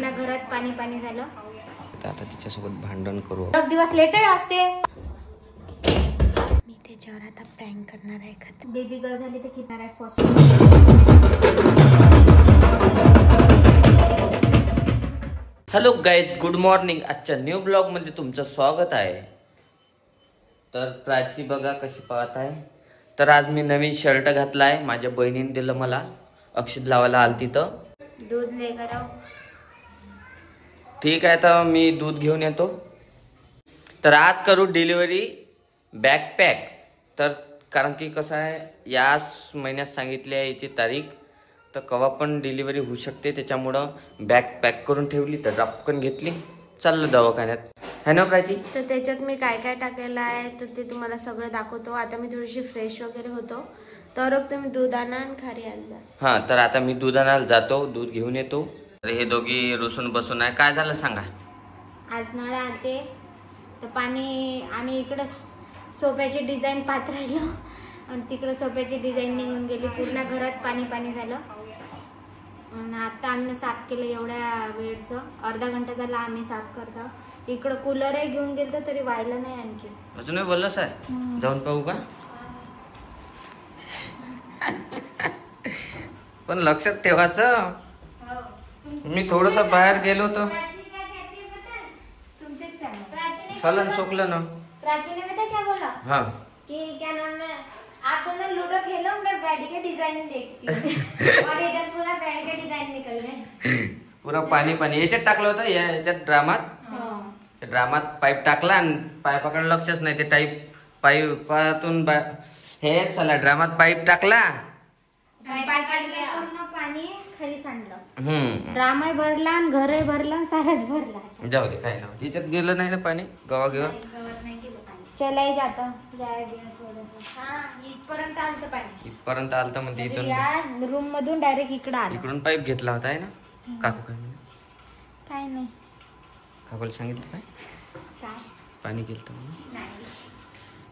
पूर्ण घरात पाणी पाणी झालं. आता तिच्यासोबत भांडण करू. एक दिवस लेटही असते. मी त्याच्यावर आता प्रँक करणार आहे. बेबी गर्ल झाली तर घेणार आहे first. Hello guys, good morning. आजच्या न्यू ब्लॉग मध्ये तुमचं स्वागत आहे. तर प्राची बघा कशी पाहत आहे. तर आज मी नवीन शर्ट घातला आहे. माझ्या बहिणीने दिलं मला. अक्षित लावायला आलती तर दूध ले कराव. ठीक आहे, तर मी दूध घेऊन येतो. तर आज करू डिलिव्हरी बॅकपॅक. तर कारण की कसं आहे, या महिन्यात सांगितली आहे याची तारीख. तर केव्हा पण डिलिव्हरी होऊ शकते, त्याच्यामुळं बॅग पॅक करून ठेवली. तर रपकन घेतली, चाललं दवाखान्यात. है ना प्राची? तर त्याच्यात मी काय काय टाकलेलं आहे तर ते तुम्हाला सगळं दाखवतो. आता मी थोडीशी फ्रेश वगैरे होतो, तर तुम्ही दूध आणा आणि खारी आणला. हा, तर आता मी दूध आणायला जातो, दूध घेऊन येतो. तर हे दोघी रुसून बसून आहे. काय झालं सांगा. आज नळ आणते तर पाणी आम्ही इकडं सोप्याची डिझाईन पाहत राहिलो आणि तिकडं सोप्याची डिझाईन निघून गेली. पूर्ण घरात पाणी पाणी झालं. आणि आता आम्ही साफ केलं. एवढ्या वेळचं अर्धा घंटा झाला आम्ही साफ करतो. इकडं कूलरही घेऊन गेलो तरी व्हायला नाही. आणखी अजूनही बोललंच आहे. जाऊन पाहू का? पण लक्षात ठेवायचं, मी थोडस बाहेर गेलो तर सलन सोकलं ना. प्राची ने बता क्या बोला? हाँ कि क्या नाम है, आप दोनों लूडो खेलो, मैं बैठ के डिजाइन देखती हूँ. और इधर पूरा बैठ के डिजाइन निकल रहे. पुरा पाणी पाणी याच्यात टाकलं होतं. याच्यात ड्रामात पाईप टाकला आणि पाईपाकडे लक्षच नाही. ते पाईपातून हे चला ड्रामात पाईप टाकला, पूर्ण पाणी खाली सांडलं. ड्रामा भरला आणि घरही भरला आणि सारच भरला. जाऊ दे, काय नव्हतं याच्यात. गेलं नाही ना पाणी गवा घेऊन. चलाही जाता इथपर्यंत आलं पाणी. इथपर्यंत आलं म्हणजे इथून या रूम मधून डायरेक्ट इकडं आलं. इकडून पाईप घेतला होता आहे ना. काकू काय नाही. काकूला सांगितलं काय काय पाणी गेलं नाही.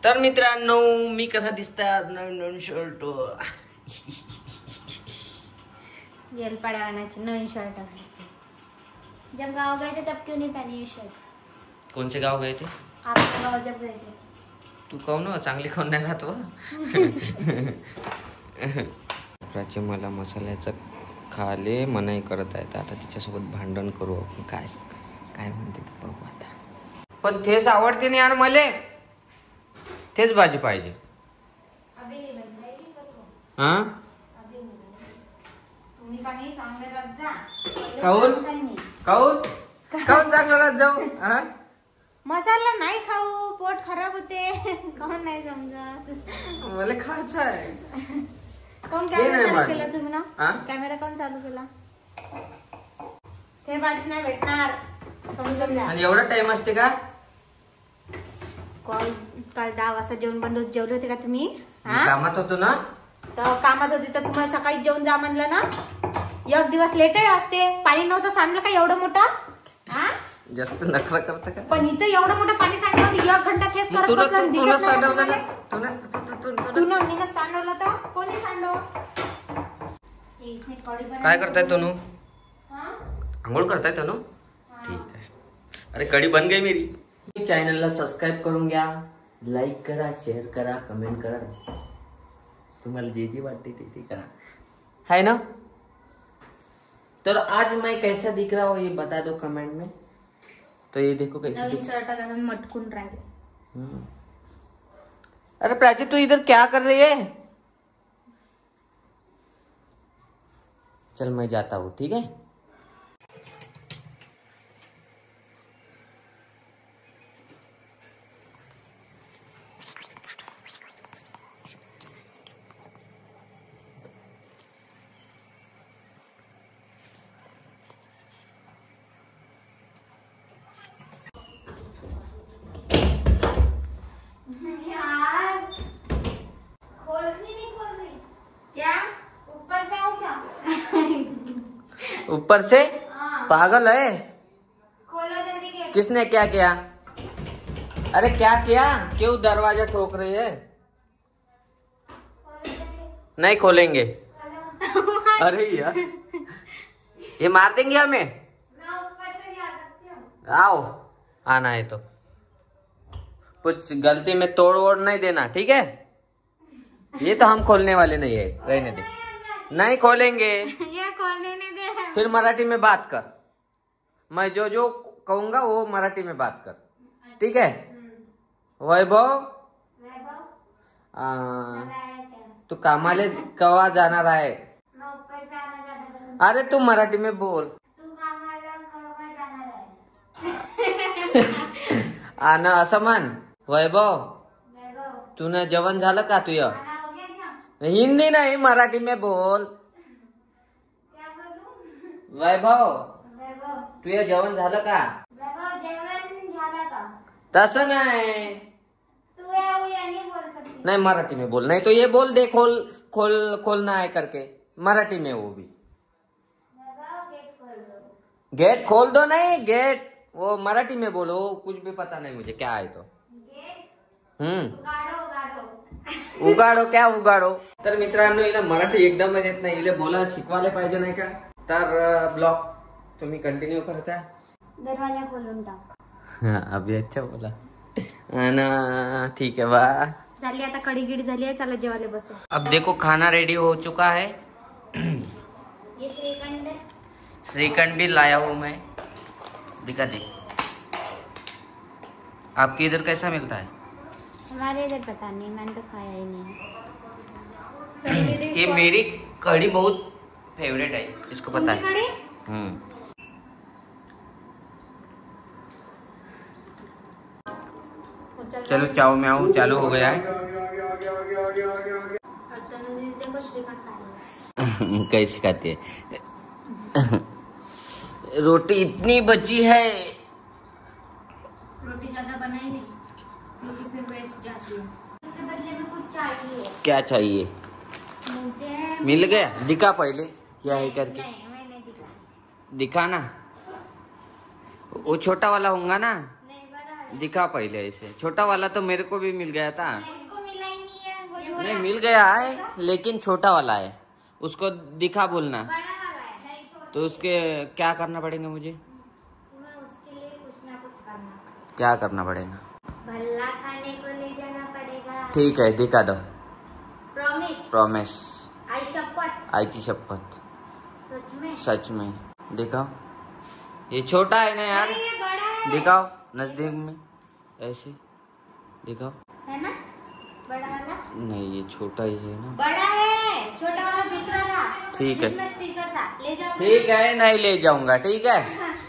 तर मित्रांनो, मी कसा दिसता नवीन शर्ट. जेल पड़ाची नवीन शर्ट घालते. जब गाँव गए थे तब क्यों नहीं पहनी ये शर्ट? कौन से गाव गए थे? आपके गाँव जब गए थे. तू काऊन चांगली खाऊन नाही राहत व. प्राची मला मसाल्याचं खाले मनाई करत आहे. आता तिच्यासोबत भांडण करू आपण. काय काय म्हणते ते बघू आता. पण तेच आवडते ना यार मले. तेच भाजी पाहिजे. हा काऊन काऊन काऊन चांगलं राहत जाऊ. मसाला नाही खाऊ, पोट खराब होते. कोण नाही समजत. मला खायचं आहे. कोण कॅमेरा चालू केला तुम्ही ना? कॅमेरा कोण चालू केला? ते बाजू नाही भेटणार. समजून जा. आणि एवढा टाइम असते का? काल 10 वाजता जेवण बंद होत. जेवले होते का तुम्ही? कामात होतो ना. तर कामात होती तर तुम्हाला सकाळी जेवण जा म्हणलं ना. एक दिवस लेटही असते. पाणी नव्हतं सांडलं का एवढं मोठं? जास्त नखरा करता का? पण इथं एवढं मोठं पाणी सांडलं. 1 घंटा तेच करत बसलं. तुला सांडवलं ना. तुला मी सांडवलं तर कोणी सांडव. काय करताय तनु? आंघोळ करताय तनु? ठीक आहे. अरे कढी बन गई मेरी. चॅनलला सबस्क्राईब करून घ्या, लाईक करा, शेअर करा, कमेंट करा. तुम्हाला जे जे वाटते ते करा, है ना. तर आज मैं कैसा दिख रहा हूँ ये बता दो कमेंट में. तो ये देखो कैसे दिख शर्ट घालून मटकून राहिले. अरे प्राची तू इधर क्या कर रही है? चल मैं जाता हूँ, ठीक है. ऊपर से पागल है. किसने क्या किया? अरे क्या किया? क्यों दरवाजा ठोक रही है? नहीं खोलेंगे. अरे यार ये मार देंगे हमें. आओ, आना है तो कुछ गलती में तोड़ वोड़ नहीं देना, ठीक है? ये तो हम खोलने वाले नहीं है, रहने दे। नहीं खोलेंगे। ये खोलने नहीं दे रहा। फिर मराठी में बात कर, मैं जो जो कहूंगा वो मराठी में बात कर, ठीक है? वैभव, तू कामाले कवा जाणार आहे? अरे तू मराठी में बोल। आना असं म्हण। वैभव, तूने जेवण झालं का तुझं? हिंदी नहीं, मराठी में बोल। वैभव, तुझं जेवण झालं का? तसं नाही, नहीं मराठी में बोल, नहीं तो ये बोल दे खोल खोल खोलना है करके, मराठी में वो भी। गेट खोल दो, नहीं गेट वो मराठी में बोलो, कुछ भी पता नहीं मुझे क्या है तो। उगाडो क्या उगाडो? तर मित्रांनो, हिला मराठी एकदमच येत नाही, हिला बोला शिकवायला पाहिजे नाही का? तर ब्लॉग तुम्ही कंटिन्यू करता। दरवाजा खोलून टाक। अभी अच्छा बोला ना, ठीक है बा। झाली आता कडी गिडी झाली आहे, चला जेवायला बसू। अब देखो खाना रेडी हो चुका है। ये श्रीखंड, श्रीखंड भी लाया हूँ मैं, दिखा दे। आपके इधर कैसा मिलता है? हमारे इधर पता नहीं, मैंने तो खाया ही नहीं। ये मेरी कढ़ी बहुत फेवरेट है, इसको पता है। चलो चाओ म्याओ चालू हो गया है। कैसे खाते है? रोटी इतनी बची है, रोटी ज्यादा बनाई नहीं क्योंकि फिर वेस्ट जाती है। इसके बदले में कुछ चाहिए। क्या चाहिए? मुझे मिल गया? दिखा पहले क्या है करके। नहीं, मैंने दिखा। दिखा ना, वो छोटा वाला होगा ना? नहीं, बड़ा है। दिखा पहले ऐसे। छोटा वाला तो मेरे को भी मिल गया था। इसको मिला ही नहीं है, वो नहीं मिल गया है, लेकिन छोटा वाला है, उसको दिखा बोलना। बड़ा वाला है, नहीं छोटा। तो उसके क्या करना पड़ेगा मुझे? तुम्हें उसके लिए कुछ ना कुछ करना पड़ेगा। क्या करना पड़ेगा? भल्ला खाने को ले जाना पड़ेगा। ठीक है, दिखा दो। प्रॉमिस, प्रॉमिस, आई शपथ, आई की शपथ, सच में। सच में। दिखाओ, ये छोटा है ना यार, अरे ये बड़ा है। दिखाओ नजदीक में, ऐसे दिखाओ। है ना बड़ा वाला? नहीं ये छोटा ही है ना। बड़ा है, छोटा वाला दूसरा था। ठीक है, जिसमें स्टिकर था, ले जाओ। ठीक है, नहीं ले जाऊंगा, ठीक है।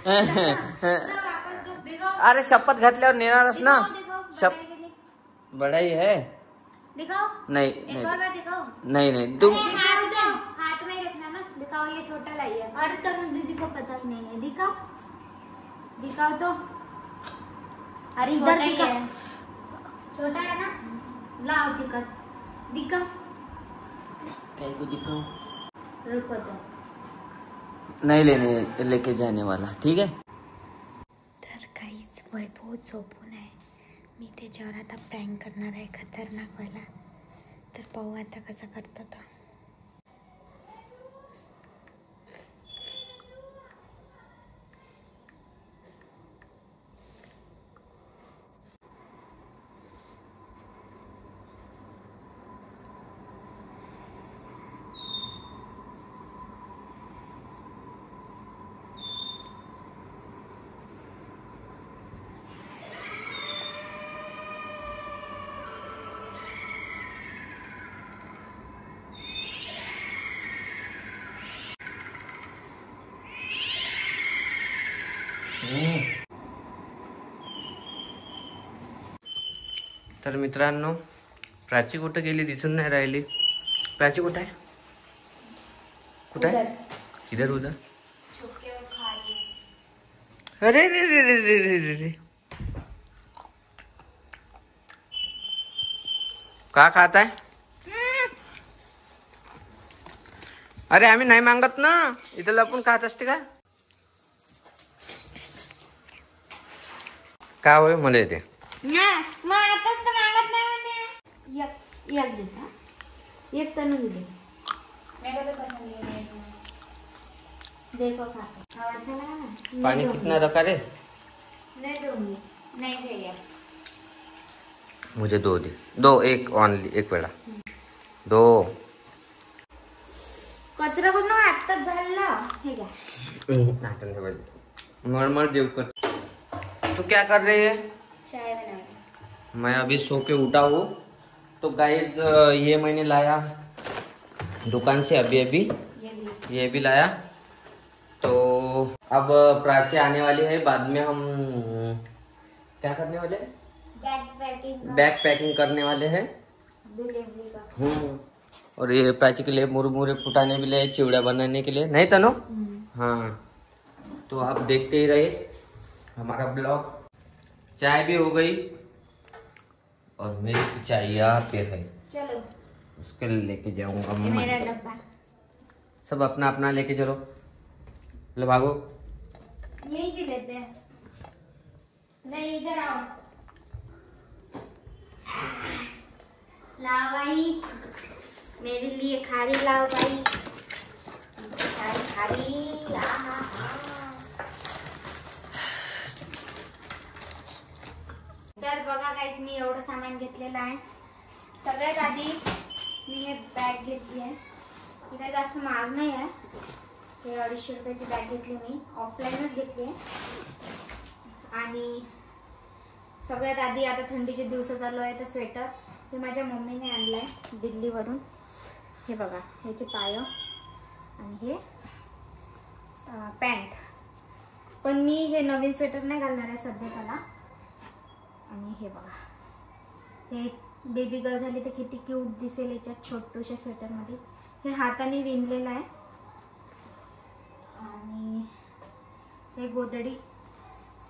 वापस दो, दिखाओ। अरे शपथ घातल्यावर नेणारच ना। शप बड़ा ही है। दिखाओ। नहीं एक नहीं और बार दिखाओ। नहीं तुम हाथ में रखना ना। दिखाओ, ये छोटा लाइए। अरे तरुण दीदी को पता ही नहीं है। दिखाओ, दिखाओ तो। अरे इधर दिखाओ, छोटा है ना। लाओ टिकट, दिखाओ। क्या को दिखाऊं? रुको तो, नहीं लेने लेके जाने वाला, ठीक है। तर काहीच वैभव झोपून आहे, मी त्याच्यावर आता प्रँक करणार आहे खतरनाक वाला। तर पाहू आता कसा करतो तो। तर मित्रांनो, प्राची कुठं गेली दिसून नाही राहिली। प्राची कुठं आहे? कुठं आहे? इधर उधर। अरे रे रे रे रे रे रे रे, का खात आहे? अरे आम्ही नाही मागत ना, इथं लपून खात असते का? का होय मला येते एक देता, एक तनु दे। देखो खा, अच्छा लगा ना? पानी कितना रखा रे? दूंगी, नहीं चाहिए। मुझे 2 दे, 2 एक ओनली, एक वेळा 2। कचरा कोण आत्ताच झालं हे घ्या। मर जेव कर। तू क्या कर रही है? चाय बना रही। मैं अभी सो के उठा हूँ। तो गाइस ये मैंने लाया दुकान से अभी ये भी लाया। तो अब प्राची आने वाली है, बाद में हम क्या करने वाले हैं? बैग पैकिंग करने वाले हैं डिलीवरी का। और ये प्राची के लिए मुरमुरे फुटाने भी ले, चिवड़ा बनाने के लिए, नहीं तनु? हाँ, तो आप देखते ही रहिए हमारा ब्लॉग। चाय भी हो गई और मेरी तो चाय यहाँ पे है, चलो उसके लिए लेके जाऊंगा। मेरा डब्बा सब अपना अपना लेके चलो। लो भागो, यही भी लेते हैं। नहीं इधर आओ, लाओ भाई मेरे लिए खारी लाओ भाई, खारी। तर बघा गाईज, मी एवढं सामान घेतलेलं आहे। सगळ्यात आधी मी हे बॅग घेतली आहे, ही काही जास्त महाग नाही आहे। हे 250 रुपयाची बॅग घेतली, मी ऑफलाईनच घेतली आहे। आणि सगळ्यात आधी आता थंडीचे दिवस चालू आहे, तर स्वेटर हे माझ्या मम्मीने आणलंय दिल्लीवरून। हे बघा, ह्याचे पाय आणि हे पॅन्ट। पण मी हे नवीन स्वेटर नाही घालणार आहे सध्या त्याला। आणि हे बघा, हे बेबी गर्ल झाली तर किती क्यूट दिसेल याच्यात छोटूशा स्वेटर मध्ये। हे हाताने विणलेलं आहे। आणि हे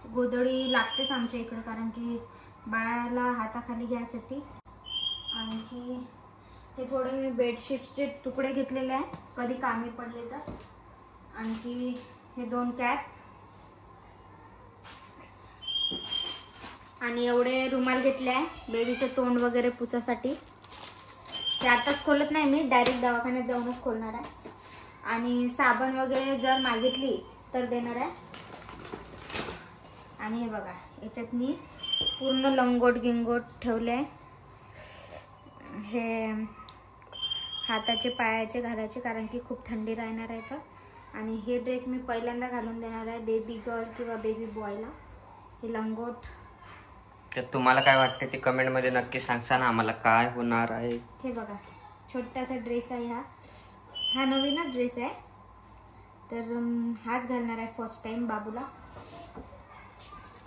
गोदडी लागतेच आमच्या इकडे, कारण की बाळाला हाताखाली घ्यायसाठी। आणखी हे थोडे मी बेडशीटचे तुकडे घेतलेले आहे, कधी कामी पडले तर। आणखी हे 2 कॅप आणि एवढे रुमाल घेतले आहे बेबीचं तोंड वगैरे पुसासाठी। ते आताच खोलत नाही मी, डायरेक्ट दवाखान्यात जाऊनच खोलणार आहे। आणि साबण वगैरे जर मागितली तर देणार आहे। आणि हे बघा, याच्यात मी पूर्ण लंगोट गिंगोट ठेवले आहे। हे हाताचे पायाचे घालायचे, कारण की खूप थंडी राहणार आहे तर। आणि हे ड्रेस मी पहिल्यांदा घालून देणार आहे बेबी गर्ल किंवा बेबी बॉयला, हे लंगोट। तर तुम्हाला काय वाटते ते कमेंट मध्ये नक्की सांगा ना, आम्हाला काय होणार आहे। हे बघा, छोटासा ड्रेस आहे हा नवीनच ड्रेस आहे, तर हाच घालणार आहे फर्स्ट टाइम बाबूला।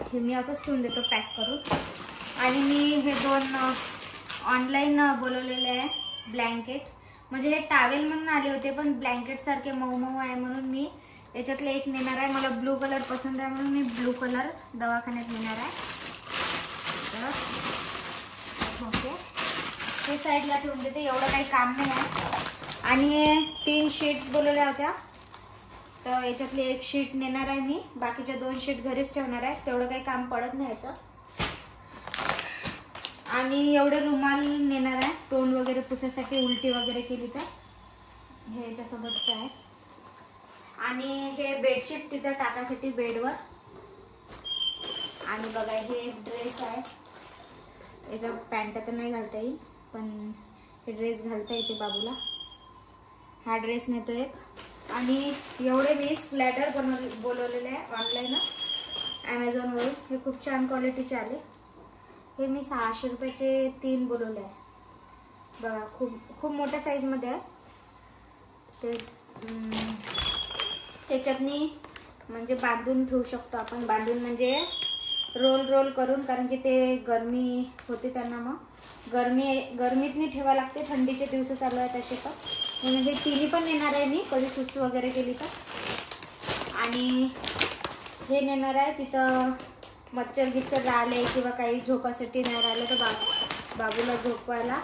हे मी असंच ठेवून देतो पॅक करून। आणि मी हे 2 ऑनलाईन बोलवलेले आहे ब्लँकेट, म्हणजे हे टावेल म्हणून आले होते, पण ब्लँकेट सारखे मऊ मऊ आहे म्हणून मी याच्यातलं एक नेणार आहे। मला ब्लू कलर पसंत आहे म्हणून मी ब्लू कलर दवाखान्यात नेणार आहे। ओके, हे साईडला ठेवून देते, एवढं काही काम नाही आहे। आणि 3 शीट्स बोलवल्या होत्या, तर याच्यातली 1 शीट नेणार आहे मी, बाकीच्या 2 शीट घरीच ठेवणार आहे, तेवढं काही काम पडत नाही याचं। आणि एवढे रुमाल नेणार आहे तोंड वगैरे पुसायसाठी, उलटी वगैरे केली तर हे याच्यासोबतच आहे। आणि हे बेडशीट तिथं टाकायसाठी बेडवर। आणि बघा, हे एक ड्रेस आहे, याचा पॅन्ट तर नाही घालता येईल, पण हे ड्रेस घालता येते बाबूला। हा ड्रेस नेतो एक। आणि एवढे मी स्प्लॅटर बोलवलेले आहे ऑनलाईन ॲमेझॉनवरून, हे खूप छान क्वालिटीचे आले। हे मी 600 रुपयाचे 3 बोलवले आहे। बघा, खूप मोठ्या साईजमध्ये आहे ते। त्याच्यातनी म्हणजे बांधून ठेवू शकतो आपण, बांधून म्हणजे रोल करून, कारण की ते गरमी होते त्यांना, मग गरमीतनी ठेवा लागते, थंडीचे दिवस चालू आहेत असे तर। म्हणून हे 3 पण नेणार आहे मी, कधी सुस्त वगैरे केली तर। आणि हे नेणार आहे तिथं मच्छर गिच्छर राहिले किंवा काही झोपासाठी नाही राहिलं तर बाबूला झोपवायला।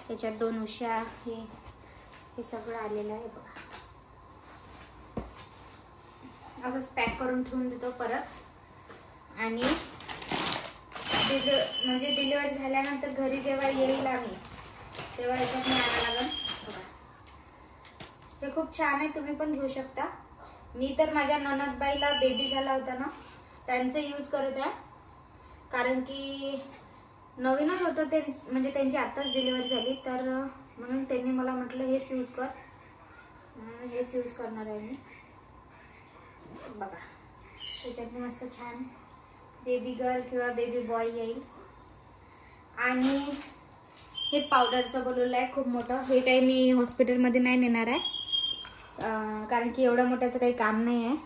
त्याच्यात 2 उश्या, हे सगळं आलेलं आहे बघा। असंच पॅक करून ठेवून देतो परत। आणि म्हणजे डिलिव्हरी झाल्यानंतर घरी जेव्हा येईल आम्ही, तेव्हा याच्यात आणायला लागेल बघा। हे खूप छान आहे, तुम्ही पण घेऊ शकता। मी तर माझ्या ननदबाईला बेबी झाला होता ना त्यांचं यूज करत आहे, कारण की नवीनच होतं ते, म्हणजे त्यांची आत्ताच डिलिव्हरी झाली, तर म्हणून त्यांनी मला म्हटलं हेच यूज कर, हेच यूज करणार आहे मी. बघा त्याच्यात मस्त छान बेबी गर्ल किंवा बेबी बॉय येईल. आणि हे पावडरचं बोलवलं आहे खूप मोठं. हे काही मी हॉस्पिटलमध्ये नाही नेणार आहे, कारण की एवढं मोठ्याचं काही काम नाही आहे.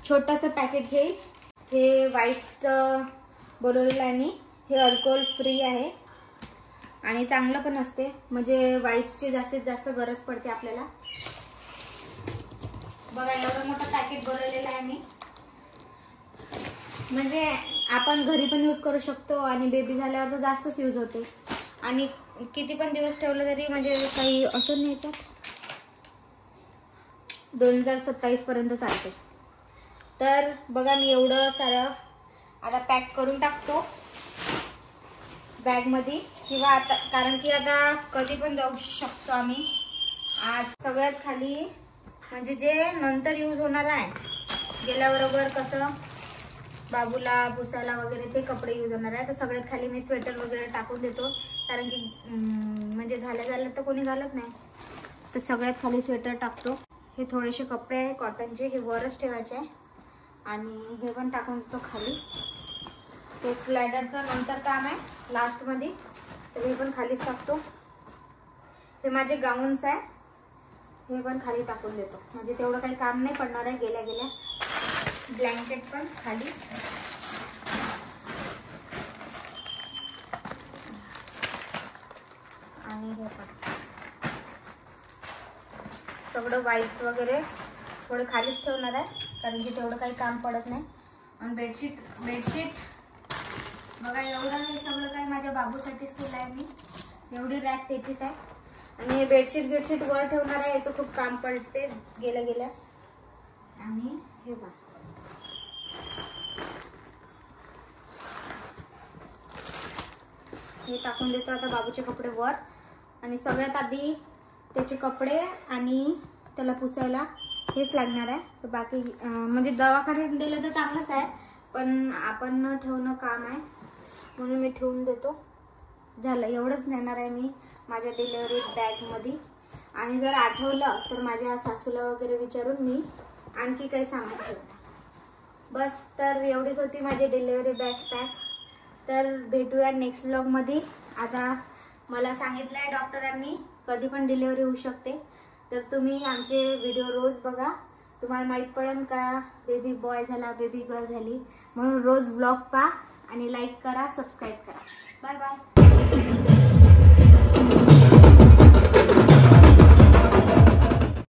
छोटंसं पॅकेट घेईल. हे वाईप्सचं बोलवलेलं आहे मी. हे अल्कोहोल फ्री आहे आणि चांगलं पण असते, म्हणजे वाईप्सची जास्तीत जास्त गरज पडते आपल्याला. बघा एवढं मोठं पॅकेट बोलवलेलं आहे मी, म्हणजे आपण घरी पण यूज करू शकतो आणि बेबी झाल्यावर तर जास्तच यूज होते. आणि किती पण दिवस ठेवलं तरी म्हणजे काही असं नाही, याच्यात 2027 पर्यंत चालते. तर बघा मी एवढं सारं आता पॅक करून टाकतो बॅगमध्ये, किंवा आता कारण की आता कधी पण जाऊ शकतो आम्ही. आज सगळ्यात खाली म्हणजे जे नंतर यूज होणार आहे, गेल्याबरोबर कसं बाबूला पुसायला वगैरे ते कपडे यूज होणार आहे, तर सगळ्यात खाली मी स्वेटर वगैरे टाकून देतो, कारण की म्हणजे झालं तर कोणी घालत नाही, तर सगळ्यात खाली स्वेटर टाकतो. हे थोडेसे कपडे आहे कॉटनचे, हे वरच ठेवायचे आहे, आणि हे पण टाकून देतो खाली. ते स्लायडरचं नंतर काम आहे लास्टमध्ये, तर हे पण खालीच टाकतो. हे माझे गाऊन्स आहे, हे पण खाली टाकून देतो, म्हणजे तेवढं काही काम नाही पडणार आहे गेल्या गेल्या. ब्लँकेट पण खाली. आणि हे पण सगळं वाईप्स वगैरे थोडे खालीच ठेवणार आहे, कारण की तेवढं काही काम पडत नाही. आणि बेडशीट बघा एवढं हे सगळं काही माझ्या बाबूसाठीच केलं आहे मी. एवढी रॅक त्याचीच आहे. आणि हे बेडशीट वर ठेवणार आहे, याचं खूप काम पडते गेल्यास. आणि हे बघा हे टाकून देतो आता बाबूचे कपडे वर. आणि सगळ्यात आधी त्याचे कपडे आणि त्याला पुसायला हेच लागणार आहे. तर बाकी म्हणजे दवाखान्यात दिलं तर चांगलंच आहे, पण आपण ठेवणं काम आहे म्हणून मी ठेवून देतो. झालं एवढंच नेणार आहे मी माझ्या डिलिव्हरी बॅगमध्ये. आणि जर आठवलं तर माझ्या सासूला वगैरे विचारून मी आणखी काही सामान ठेवणार. बस तर एवढीच होती माझी डिलिव्हरी बॅग पॅक. तर भेटूया नेक्स्ट ब्लॉगमध्ये. आता मला सांगितलं आहे डॉक्टरांनी कधी पण डिलिव्हरी होऊ शकते, तर तुम्ही आमचे व्हिडिओ रोज बघा, तुम्हाला माहीत पडेल का बेबी बॉय झाला बेबी गर्ल झाली. म्हणून रोज ब्लॉग पहा आणि लाईक करा, सबस्क्राईब करा. Bye bye.